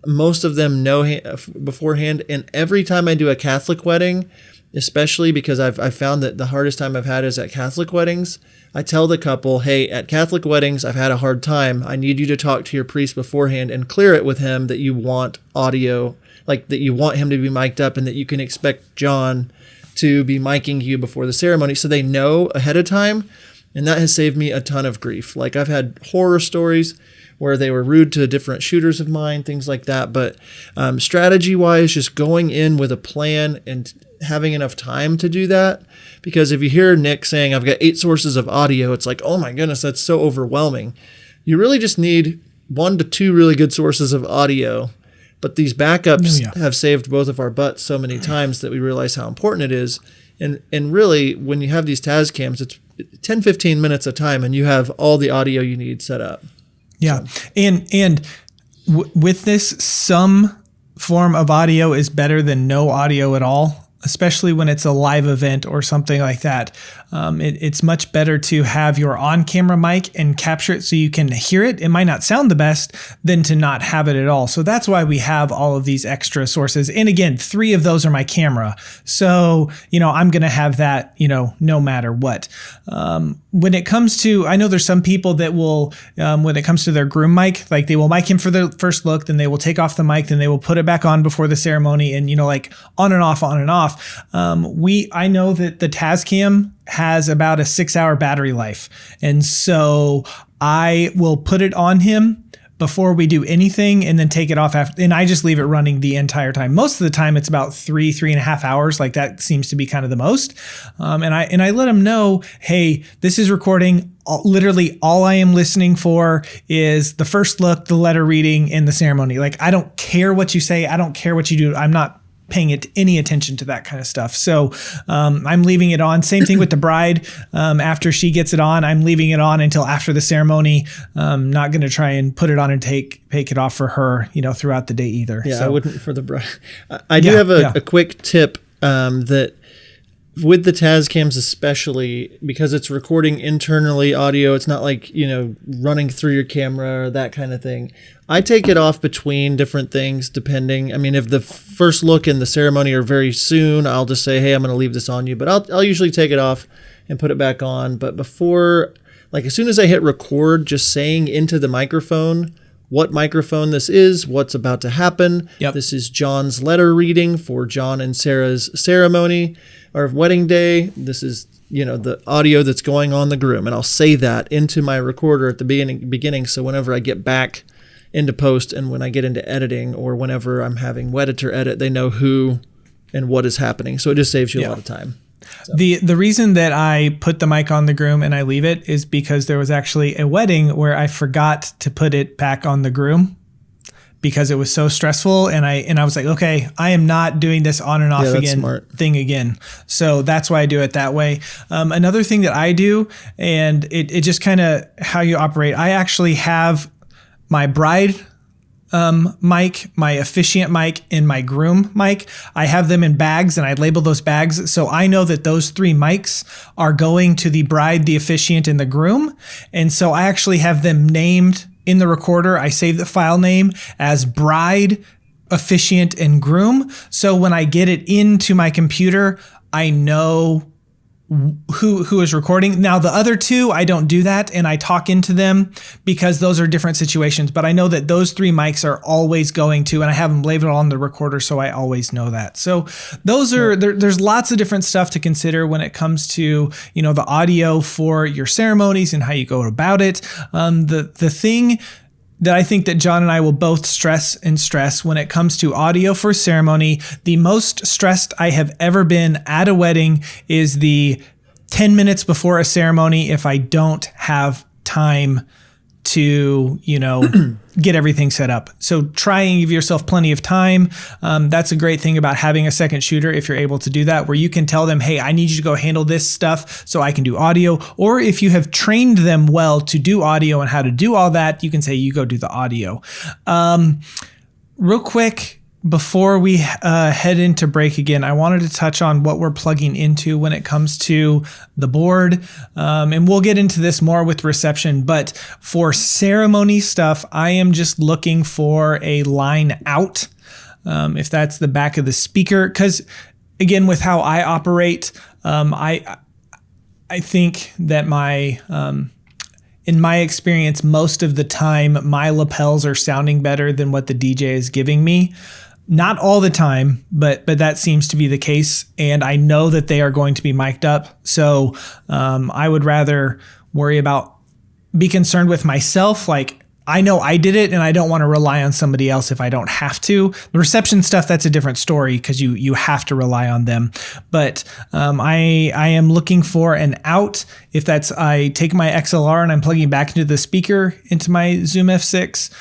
Speaker 1: most of them know beforehand. And every time I do a Catholic wedding, especially because I've found that the hardest time I've had is at Catholic weddings, I tell the couple, hey, at Catholic weddings, I've had a hard time. I need you to talk to your priest beforehand and clear it with him that you want audio, like that you want him to be mic'd up and that you can expect John to be micing you before the ceremony, so they know ahead of time. And that has saved me a ton of grief. Like, I've had horror stories where they were rude to different shooters of mine, things like that. But strategy-wise, just going in with a plan and having enough time to do that. Because if you hear Nick saying, I've got 8 sources of audio, it's like, oh my goodness, that's so overwhelming. You really just need 1 to 2 really good sources of audio. But these backups have saved both of our butts so many times that we realize how important it is. And really, when you have these Tascams, it's 10, 15 minutes a time, and you have all the audio you need set up.
Speaker 2: Yeah. So. And with this, some form of audio is better than no audio at all. especially when it's a live event or something like that. It's much better to have your on-camera mic and capture it so you can hear it. It might not sound the best than to not have it at all. So that's why we have all of these extra sources. And again, 3 of those are my camera. So, I'm going to have that, no matter what. When it comes to, I know there's some people that will, when it comes to their groom mic, like they will mic him for the first look, then they will take off the mic, then they will put it back on before the ceremony, and like on and off, on and off. I know that the Tascam has about a 6-hour battery life. And so I will put it on him before we do anything and then take it off after, and I just leave it running the entire time. Most of the time it's about 3.5 hours. Like that seems to be kind of the most. And I let him know, hey, this is recording. Literally all I am listening for is the first look, the letter reading, and the ceremony. Like, I don't care what you say. I don't care what you do. I'm not paying it any attention to that kind of stuff. So I'm leaving it on. Same thing with the bride. After she gets it on, I'm leaving it on until after the ceremony. I'm not going to try and put it on and take it off for her, throughout the day either.
Speaker 1: Yeah, so, I wouldn't for the bride. I do have a quick tip that with the Tascams, especially because it's recording internally audio, it's not like, running through your camera or that kind of thing. I take it off between different things depending. I mean, if the first look and the ceremony are very soon, I'll just say, hey, I'm going to leave this on you. But I'll usually take it off and put it back on. But before, like as soon as I hit record, just saying into the microphone what microphone this is, what's about to happen.
Speaker 2: Yep.
Speaker 1: This is John's letter reading for John and Sarah's ceremony or wedding day. This is, the audio that's going on the groom. And I'll say that into my recorder at the beginning. So whenever I get back into post and when I get into editing or whenever I'm having Wedditor edit, they know who and what is happening. So it just saves you a lot of time. So.
Speaker 2: The reason that I put the mic on the groom and I leave it is because there was actually a wedding where I forgot to put it back on the groom because it was so stressful. And I was like, okay, I am not doing this on and off thing again. So that's why I do it that way. Another thing that I do, and it just kind of how you operate, I actually have my bride mic, my officiant mic, and my groom mic. I have them in bags and I label those bags. So I know that those 3 mics are going to the bride, the officiant, and the groom. And so I actually have them named in the recorder. I save the file name as bride, officiant, and groom. So when I get it into my computer, I know who is recording. Now the other 2, I don't do that and I talk into them because those are different situations, but I know that those 3 mics are always going to, and I have them labeled on the recorder. So I always know that. So those are, there's lots of different stuff to consider when it comes to, the audio for your ceremonies and how you go about it. The thing that I think that John and I will both stress when it comes to audio for ceremony. The most stressed I have ever been at a wedding is the 10 minutes before a ceremony if I don't have time to, get everything set up. So try and give yourself plenty of time. That's a great thing about having a second shooter if you're able to do that, where you can tell them, hey, I need you to go handle this stuff so I can do audio. Or if you have trained them well to do audio and how to do all that, you can say, you go do the audio. Real quick, before we head into break again, I wanted to touch on what we're plugging into when it comes to the board. And we'll get into this more with reception, but for ceremony stuff, I am just looking for a line out. If that's the back of the speaker, because again, with how I operate, I think that in my experience, most of the time, my lapels are sounding better than what the DJ is giving me. Not all the time, but that seems to be the case. And I know that they are going to be mic'd up. So I would rather be concerned with myself. Like, I know I did it and I don't want to rely on somebody else if I don't have to. The reception stuff, that's a different story because you have to rely on them. But I am looking for an out. If that's, I take my XLR and I'm plugging back into the speaker into my Zoom F6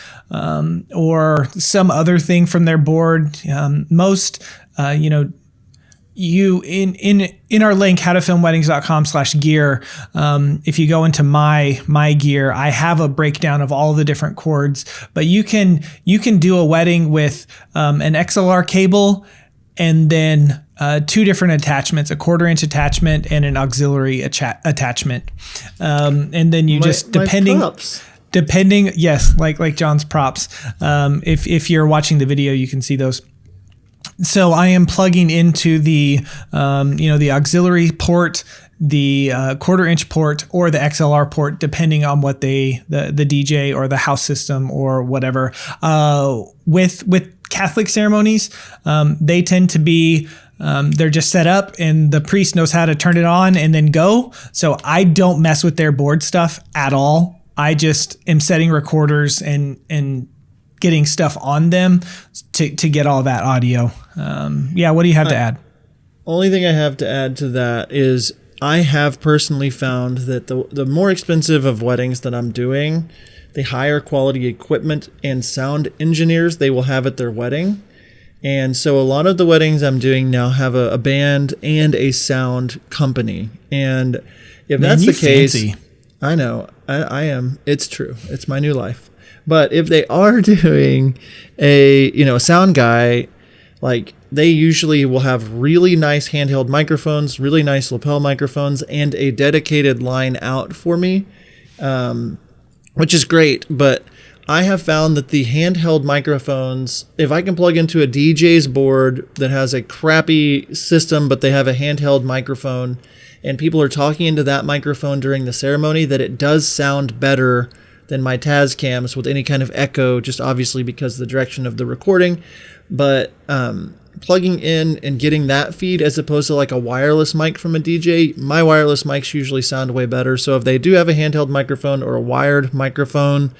Speaker 2: or some other thing from their board. You in our link, howtofilmweddings.com/gear, if you go into my gear, I have a breakdown of all the different cords, but you can do a wedding with an XLR cable and then 2 different attachments, a 1/4-inch attachment and an auxiliary attachment. And then you depending, yes, like John's props. If you're watching the video, you can see those. So I am plugging into the auxiliary port, the 1/4-inch port, or the XLR port, depending on what the DJ or the house system or whatever. With Catholic ceremonies, they tend to be they're just set up and the priest knows how to turn it on and then go. So I don't mess with their board stuff at all. I just am setting recorders and getting stuff on them to get all that audio. What do you have to add?
Speaker 1: Only thing I have to add to that is I have personally found that the more expensive of weddings that I'm doing, the higher quality equipment and sound engineers they will have at their wedding. And so a lot of the weddings I'm doing now have a band and a sound company. And if that's the case, fancy. I know, I am. It's true. It's my new life. But if they are doing a sound guy, like they usually will have really nice handheld microphones, really nice lapel microphones, and a dedicated line out for me, which is great. But I have found that the handheld microphones, if I can plug into a DJ's board that has a crappy system, but they have a handheld microphone, and people are talking into that microphone during the ceremony, that it does sound better than my Tascams with any kind of echo, just obviously because of the direction of the recording. But plugging in and getting that feed as opposed to like a wireless mic from a DJ, my wireless mics usually sound way better. So if they do have a handheld microphone or a wired microphone,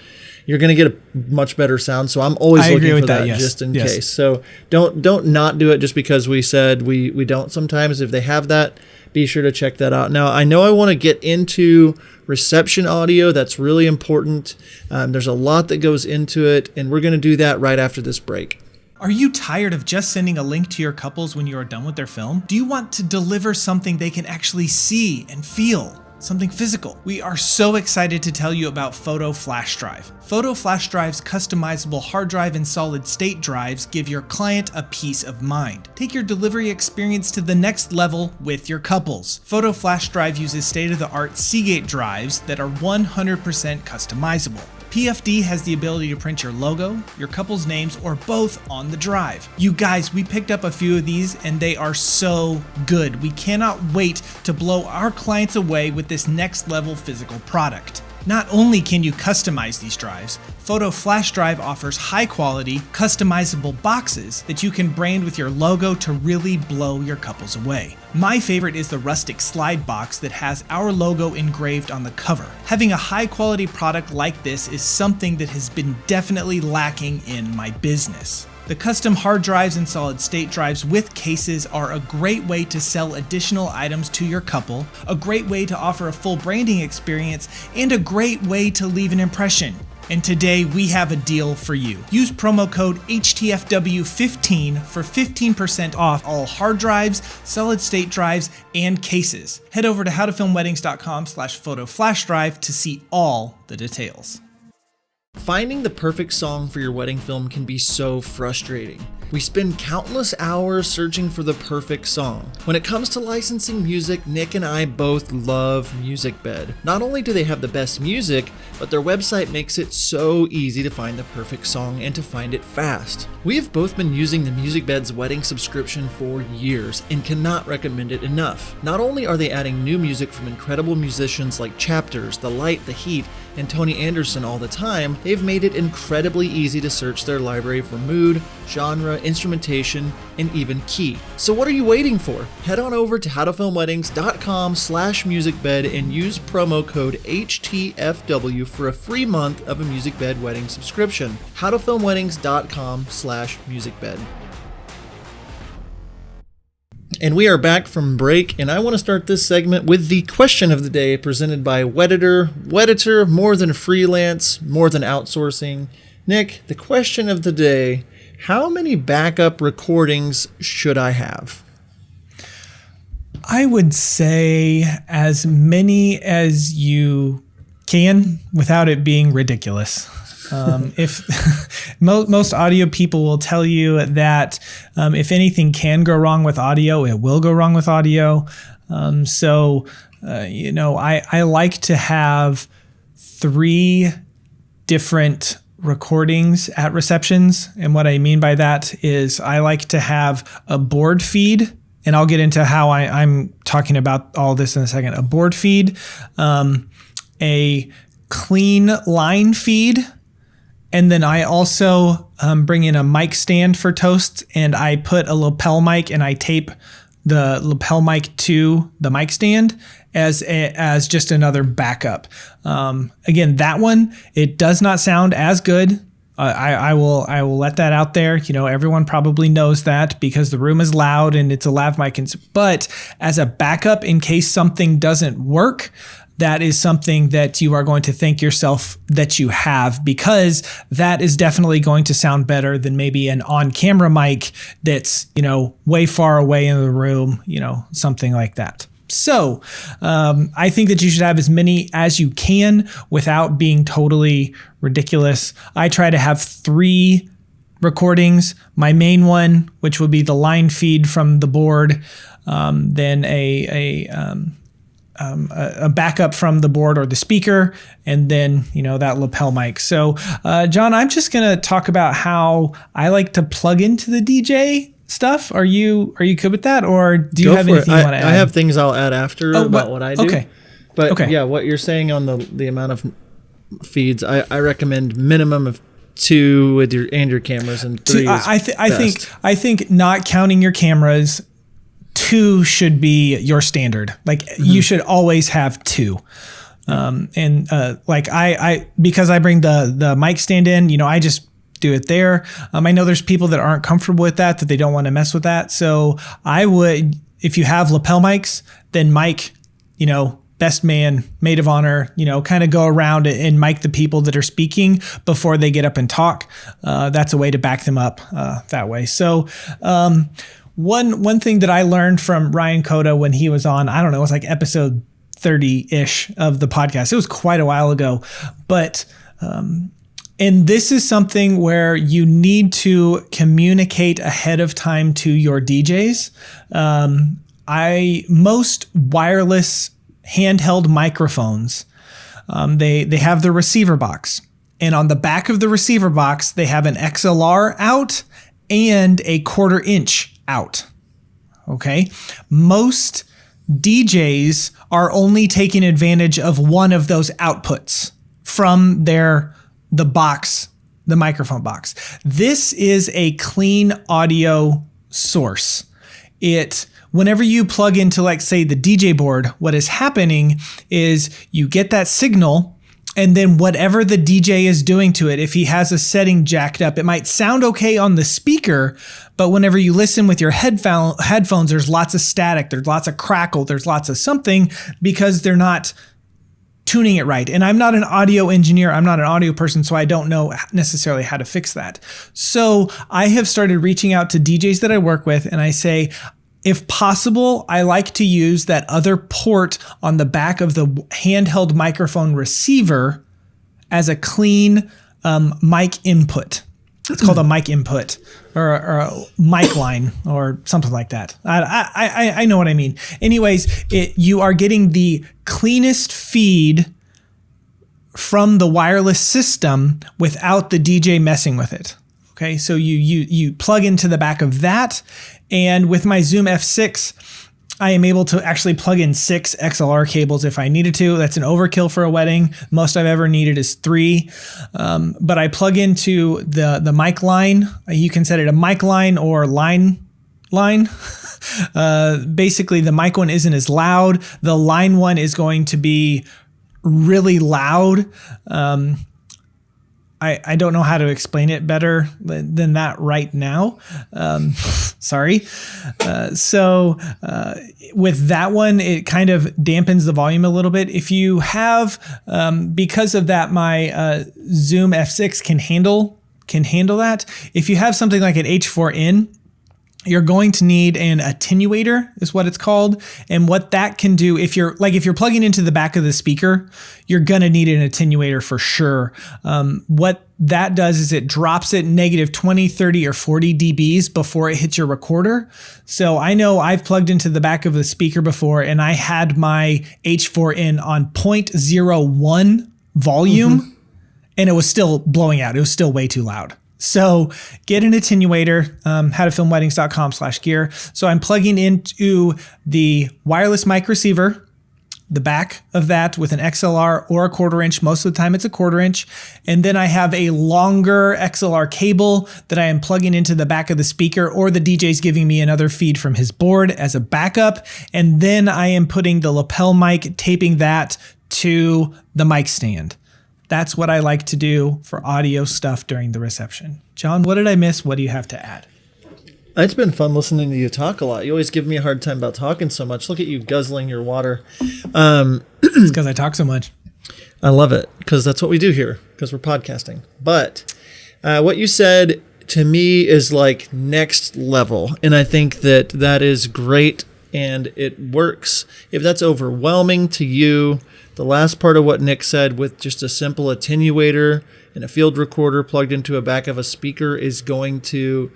Speaker 1: you're going to get a much better sound. So I'm always looking for that, yes, just in case. So don't not do it just because we said we don't sometimes. If they have that, be sure to check that out. Now, I know I want to get into reception audio. That's really important. There's a lot that goes into it, and we're going to do that right after this break.
Speaker 2: Are you tired of just sending a link to your couples when you are done with their film? Do you want to deliver something they can actually see and feel? Something physical? We are so excited to tell you about Photo Flash Drive. Photo Flash Drive's customizable hard drive and solid state drives give your client a peace of mind. Take your delivery experience to the next level with your couples. Photo Flash Drive uses state-of-the-art Seagate drives that are 100% customizable. PFD has the ability to print your logo, your couple's names, or both on the drive. You guys, we picked up a few of these and they are so good. We cannot wait to blow our clients away with this next level physical product. Not only can you customize these drives, Photo Flash Drive offers high quality, customizable boxes that you can brand with your logo to really blow your couples away. My favorite is the rustic slide box that has our logo engraved on the cover. Having a high quality product like this is something that has been definitely lacking in my business. The custom hard drives and solid state drives with cases are a great way to sell additional items to your couple, a great way to offer a full branding experience, and a great way to leave an impression. And today we have a deal for you. Use promo code HTFW15 for 15% off all hard drives, solid state drives, and cases. Head over to howtofilmweddings.com/photoflashdrive to see all the details.
Speaker 1: Finding the perfect song for your wedding film can be so frustrating. We spend countless hours searching for the perfect song. When it comes to licensing music, Nick and I both love MusicBed. Not only do they have the best music, but their website makes it so easy to find the perfect song and to find it fast. We have both been using the MusicBed's wedding subscription for years and cannot recommend it enough. Not only are they adding new music from incredible musicians like Chapters, The Light, The Heat, and Tony Anderson all the time, they've made it incredibly easy to search their library for mood, genre, instrumentation, and even key. So what are you waiting for? Head on over to howtofilmweddings.com/musicbed and use promo code HTFW for a free month of a MusicBed wedding subscription. howtofilmweddings.com/musicbed. And we are back from break, and I want to start this segment with the question of the day presented by Wedditor. Wedditor, more than freelance, more than outsourcing. Nick, the question of the day: how many backup recordings should I have?
Speaker 2: I would say as many as you can without it being ridiculous. If most audio people will tell you that if anything can go wrong with audio, it will go wrong with audio. I like to have 3 different recordings at receptions. And what I mean by that is I like to have a board feed, and I'll get into how I'm talking about all this in a second. A board feed, a clean line feed, and then I also bring in a mic stand for Toast, and I put a lapel mic and I tape the lapel mic to the mic stand as just another backup. Again, that one, it does not sound as good. I will let that out there. Everyone probably knows that because the room is loud and it's a lav mic. But as a backup, in case something doesn't work, that is something that you are going to thank yourself that you have, because that is definitely going to sound better than maybe an on-camera mic that's, way far away in the room, something like that. So I think that you should have as many as you can without being totally ridiculous. I try to have 3 recordings. My main one, which would be the line feed from the board, then a backup from the board or the speaker, and then, that lapel mic. So, John, I'm just going to talk about how I like to plug into the DJ stuff. Are you good with that, or do you have anything you want to add?
Speaker 1: I have things I'll add after about what I do.
Speaker 2: Okay.
Speaker 1: But
Speaker 2: okay.
Speaker 1: Yeah, what you're saying on the amount of feeds, I recommend minimum of 2 with your cameras, and 3
Speaker 2: I think not counting your cameras, 2 should be your standard. You should always have 2. Because I bring the mic stand in, I just do it there. I know there's people that aren't comfortable with that they don't want to mess with that. So I would, if you have lapel mics, then mic, best man, maid of honor, kind of go around and mic the people that are speaking before they get up and talk. That's a way to back them up that way. So, One thing that I learned from Ryan Cota when he was on, I don't know, it was like episode 30-ish of the podcast. It was quite a while ago. But, and this is something where you need to communicate ahead of time to your DJs. Most wireless handheld microphones, they have the receiver box. And on the back of the receiver box, they have an XLR out and a 1/4 inch out. Okay. Most DJs are only taking advantage of one of those outputs from the microphone box. This is a clean audio source. Whenever you plug into, say, the DJ board, what is happening is you get that signal, and then whatever the DJ is doing to it, if he has a setting jacked up, it might sound okay on the speaker, but whenever you listen with your headphones, there's lots of static, there's lots of crackle, there's lots of something, because they're not tuning it right. And I'm not an audio engineer, I'm not an audio person, so I don't know necessarily how to fix that. So I have started reaching out to DJs that I work with, and I say, if possible, I like to use that other port on the back of the handheld microphone receiver as a clean mic input. It's called a mic input or a mic line or something like that. I know what I mean. Anyways, you are getting the cleanest feed from the wireless system without the DJ messing with it. Okay, so you plug into the back of that, and with my Zoom F6, I am able to actually plug in 6 XLR cables if I needed to. That's an overkill for a wedding. Most I've ever needed is 3. But I plug into the mic line. You can set it a mic line or line. Basically, the mic one isn't as loud. The line one is going to be really loud. I don't know how to explain it better than that right now. Sorry. So with that one, it kind of dampens the volume a little bit. If you have, because of that, my Zoom F6 can handle that. If you have something like an H4n, you're going to need an attenuator is what it's called. And what that can do, if you're plugging into the back of the speaker, you're going to need an attenuator for sure. What that does is it drops it negative 20, 30, or 40 dBs before it hits your recorder. So I know I've plugged into the back of the speaker before and I had my H4n on 0.01 volume and it was still blowing out. It was still way too loud. So get an attenuator, howtofilmweddings.com/gear. So I'm plugging into the wireless mic receiver, the back of that with an XLR or a 1/4 inch. Most of the time it's a 1/4 inch. And then I have a longer XLR cable that I am plugging into the back of the speaker, or the DJ's giving me another feed from his board as a backup. And then I am putting the lapel mic, taping that to the mic stand. That's what I like to do for audio stuff during the reception. John, what did I miss? What do you have to add?
Speaker 1: It's been fun listening to you talk a lot. You always give me a hard time about talking so much. Look at you guzzling your water.
Speaker 2: It's because I talk so much.
Speaker 1: I love it, because that's what we do here, because we're podcasting. But what you said to me is like next level. And I think that is great and it works. If that's overwhelming to you, the last part of what Nick said with just a simple attenuator and a field recorder plugged into a back of a speaker is going to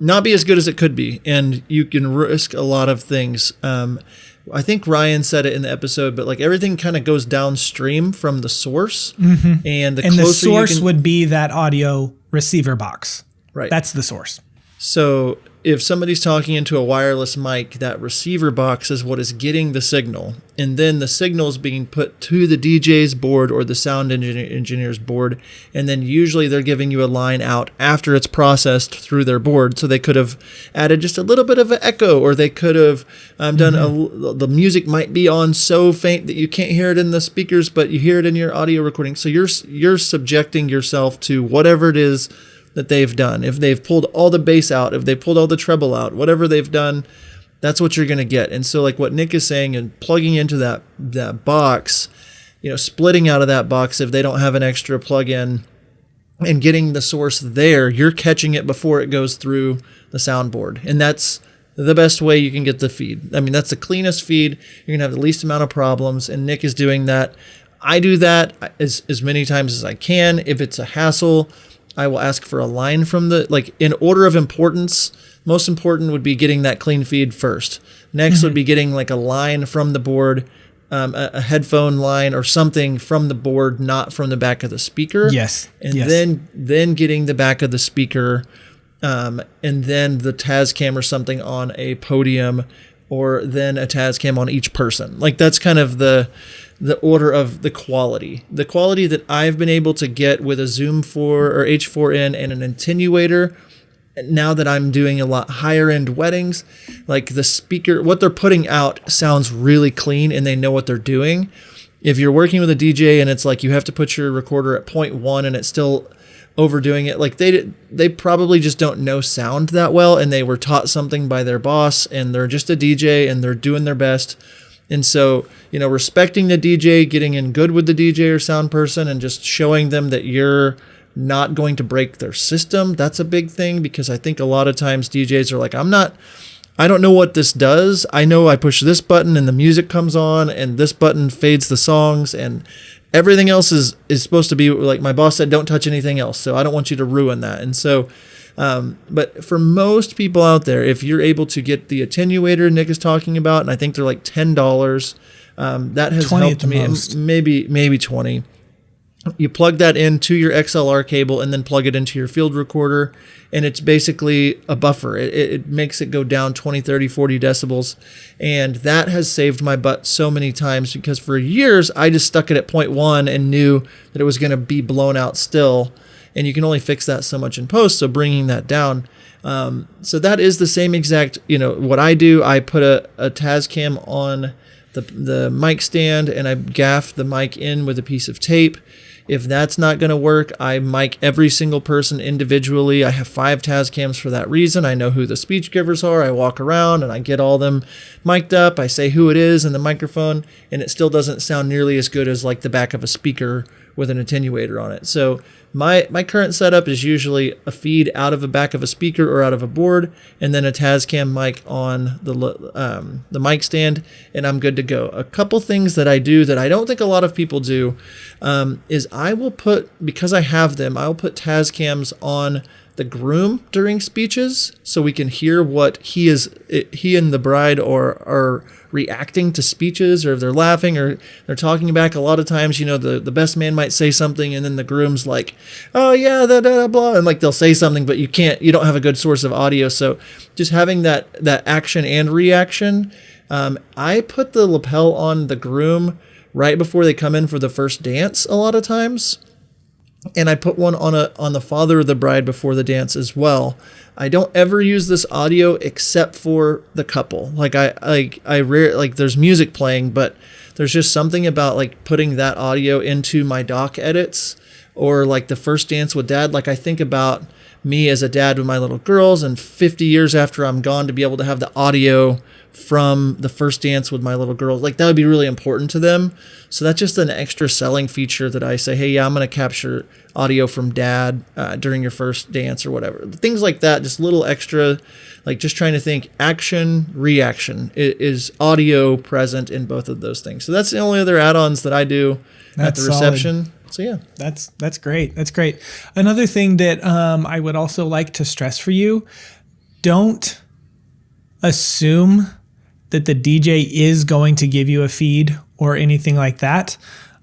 Speaker 1: not be as good as it could be. And you can risk a lot of things. I think Ryan said it in the episode, but like everything kind of goes downstream from the source. And the
Speaker 2: source would be that audio receiver box.
Speaker 1: Right.
Speaker 2: That's the source.
Speaker 1: So if somebody's talking into a wireless mic, that receiver box is what is getting the signal. And then the signal is being put to the DJ's board or the sound engineer's board. And then usually they're giving you a line out after it's processed through their board. So they could have added just a little bit of an echo, or they could have done the music might be on so faint that you can't hear it in the speakers, but you hear it in your audio recording. So you're subjecting yourself to whatever it is that they've done. If they've pulled all the bass out, if they pulled all the treble out, whatever they've done, that's what you're going to get. And so like what Nick is saying, and plugging into that box, splitting out of that box if they don't have an extra plug-in and getting the source there, you're catching it before it goes through the soundboard. And that's the best way you can get the feed. I mean, that's the cleanest feed. You're going to have the least amount of problems, and Nick is doing that. I do that as many times as I can. If it's a hassle, I will ask for a line from in order of importance. Most important would be getting that clean feed first. Next would be getting like a line from the board, a headphone line or something from the board, not from the back of the speaker.
Speaker 2: Yes.
Speaker 1: And then getting the back of the speaker, and then the Tascam or something on a podium, or then a Tascam on each person. Like that's kind of the order of the quality. The quality that I've been able to get with a Zoom 4 or H4n and an attenuator, now that I'm doing a lot higher end weddings, like the speaker, what they're putting out sounds really clean and they know what they're doing. If you're working with a DJ and it's like you have to put your recorder at 0.1 and it's still overdoing it, like they probably just don't know sound that well, and they were taught something by their boss, and they're just a DJ and they're doing their best. And so, respecting the DJ, getting in good with the DJ or sound person, and just showing them that you're not going to break their system. That's a big thing, because I think a lot of times DJs are like, I don't know what this does. I know I push this button and the music comes on, and this button fades the songs, and everything else is supposed to be like my boss said, don't touch anything else. So I don't want you to ruin that. And so, but for most people out there, if you're able to get the attenuator Nick is talking about, and I think they're like $10, that has helped me. Maybe 20. You plug that into your XLR cable and then plug it into your field recorder, and it's basically a buffer. It makes it go down 20, 30, 40 decibels, and that has saved my butt so many times, because for years I just stuck it at 0.1 and knew that it was going to be blown out still, and you can only fix that so much in post, so bringing that down. So that is the same exact, what I do. I put a Tascam on the mic stand, and I gaff the mic in with a piece of tape. If that's not going to work, I mic every single person individually. I have 5 Tascams for that reason. I know who the speech givers are. I walk around and I get all them mic'd up. I say who it is in the microphone, and it still doesn't sound nearly as good as like the back of a speaker with an attenuator on it. So My current setup is usually a feed out of the back of a speaker or out of a board, and then a Tascam mic on the mic stand, and I'm good to go. A couple things that I do that I don't think a lot of people do is I will put, because I have them, I'll put Tascams on the groom during speeches so we can hear what he and the bride are reacting to speeches, or if they're laughing or they're talking back. A lot of times, the best man might say something and then the groom's like, oh yeah, blah, and like they'll say something, but you don't have a good source of audio. So just having that action and reaction. I put the lapel on the groom right before they come in for the first dance a lot of times. And I put one on the father of the bride before the dance as well. I don't ever use this audio except for the couple. Like there's music playing, but there's just something about like putting that audio into my doc edits, or like the first dance with dad. Like I think about me as a dad with my little girls, and 50 years after I'm gone, to be able to have the audio from the first dance with my little girls, like that would be really important to them. So that's just an extra selling feature that I say, hey, yeah, I'm going to capture audio from dad during your first dance or whatever. Things like that, just little extra, like just trying to think action, reaction. Is audio present in both of those things? So that's the only other add-ons that I do at the reception. Solid. So yeah,
Speaker 2: that's great. That's great. Another thing that I would also like to stress for you: don't assume that the DJ is going to give you a feed or anything like that.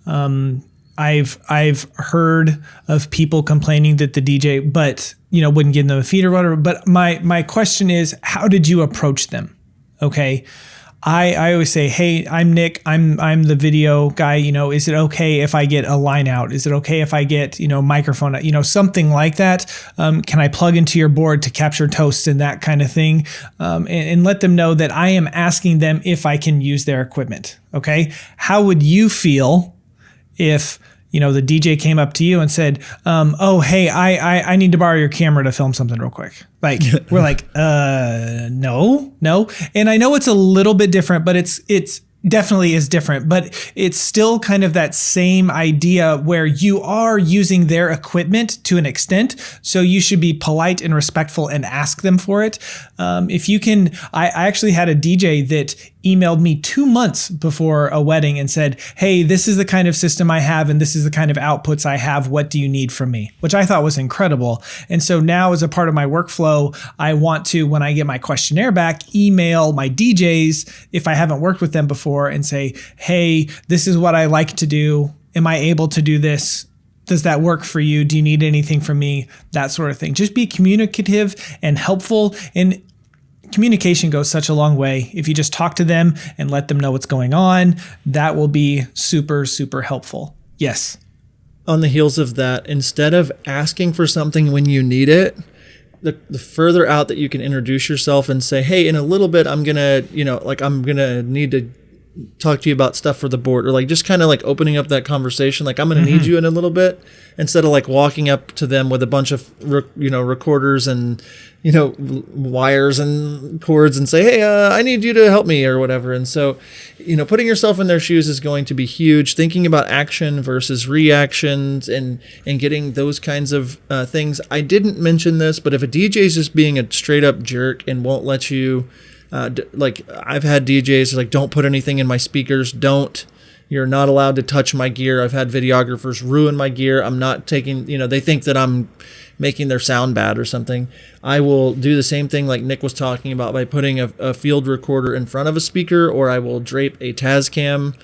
Speaker 2: I've heard of people complaining that the DJ, wouldn't give them a feed or whatever. But my question is, how did you approach them? Okay. I always say, hey, I'm Nick. I'm the video guy. Is it okay if I get a line out? Is it okay if I get, microphone, something like that? Can I plug into your board to capture toasts and that kind of thing? And let them know that I am asking them if I can use their equipment. Okay. How would you feel if, the DJ came up to you and said, oh, hey, I need to borrow your camera to film something real quick. Like, we're like, no. And I know it's a little bit different, but it's definitely is different, but it's still kind of that same idea where you are using their equipment to an extent. So you should be polite and respectful and ask them for it. If you can, I actually had a DJ that emailed me 2 months before a wedding and said, hey, this is the kind of system I have and this is the kind of outputs I have. What do you need from me? Which I thought was incredible. And so now, as a part of my workflow, I want to, when I get my questionnaire back, email my DJs if I haven't worked with them before and say, hey, this is what I like to do. Am I able to do this? Does that work for you? Do you need anything from me? That sort of thing. Just be communicative and helpful. And communication goes such a long way. If you just talk to them and let them know what's going on, that will be super, super helpful. Yes.
Speaker 1: On the heels of that, instead of asking for something when you need it, the further out that you can introduce yourself and say, hey, in a little bit, I'm going to need to talk to you about stuff for the board, or like just kind of like opening up that conversation. Like, I'm going to need you in a little bit, instead of like walking up to them with a bunch of, recorders and, wires and cords and say, hey, I need you to help me or whatever. And so, putting yourself in their shoes is going to be huge. Thinking about action versus reactions and getting those kinds of things. I didn't mention this, but if a DJ is just being a straight up jerk and won't let you, like I've had DJs like, don't put anything in my speakers. You're not allowed to touch my gear. I've had videographers ruin my gear. I'm not taking, they think that I'm making their sound bad or something. I will do the same thing like Nick was talking about by putting a field recorder in front of a speaker, or I will drape a Tascam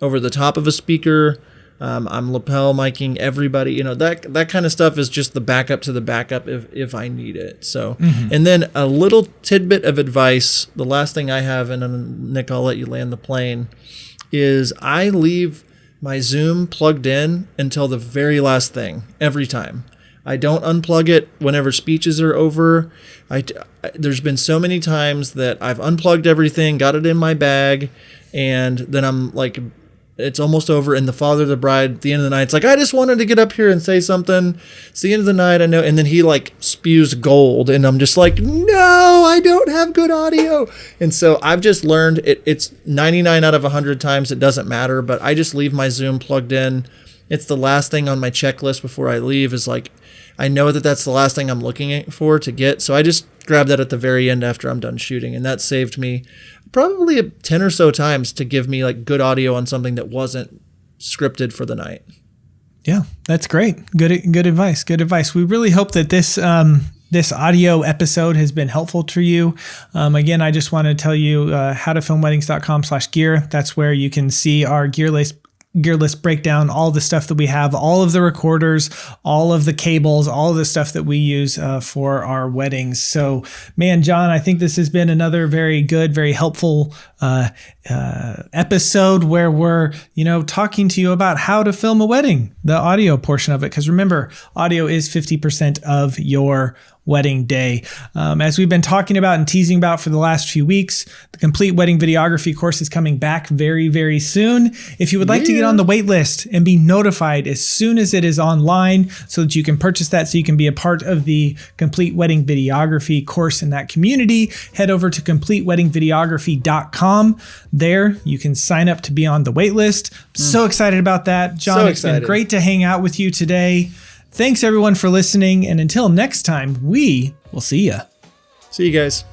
Speaker 1: over the top of a speaker. I'm lapel miking everybody, that kind of stuff is just the backup to the backup if I need it. So, and then a little tidbit of advice, the last thing I have, and then Nick, I'll let you land the plane, is I leave my Zoom plugged in until the very last thing, every time. I don't unplug it whenever speeches are over. There's been so many times that I've unplugged everything, got it in my bag, and then I'm like, it's almost over, and the father of the bride at the end of the night, it's like, I just wanted to get up here and say something. It's the end of the night, I know. And then he like spews gold, and I'm just like, no, I don't have good audio. And so I've just learned it's 99 out of 100 times it doesn't matter, but I just leave my Zoom plugged in it's the last thing on my checklist before I leave. Is like, I know that that's the last thing I'm looking for to get. So I just grab that at the very end after I'm done shooting. And that saved me probably 10 or so times to give me like good audio on something that wasn't scripted for the night.
Speaker 2: Yeah, that's great. Good advice. Good advice. We really hope that this audio episode has been helpful to you. Again, I just want to tell you howtofilmweddings.com/gear. That's where you can see our gear list breakdown, all the stuff that we have, all of the recorders, all of the cables, all of the stuff that we use for our weddings. So, man, John, I think this has been another very good, very helpful episode where we're, talking to you about how to film a wedding, the audio portion of it. Because remember, audio is 50% of your wedding day. As we've been talking about and teasing about for the last few weeks, the complete wedding videography course is coming back very, very soon. If you would like to get on the wait list and be notified as soon as it is online so that you can purchase that, so you can be a part of the complete wedding videography course in that community, head over to completeweddingvideography.com. There you can sign up to be on the wait list. So excited about that. John, it's been great to hang out with you today. Thanks everyone for listening, and until next time, we will see ya.
Speaker 1: See you guys.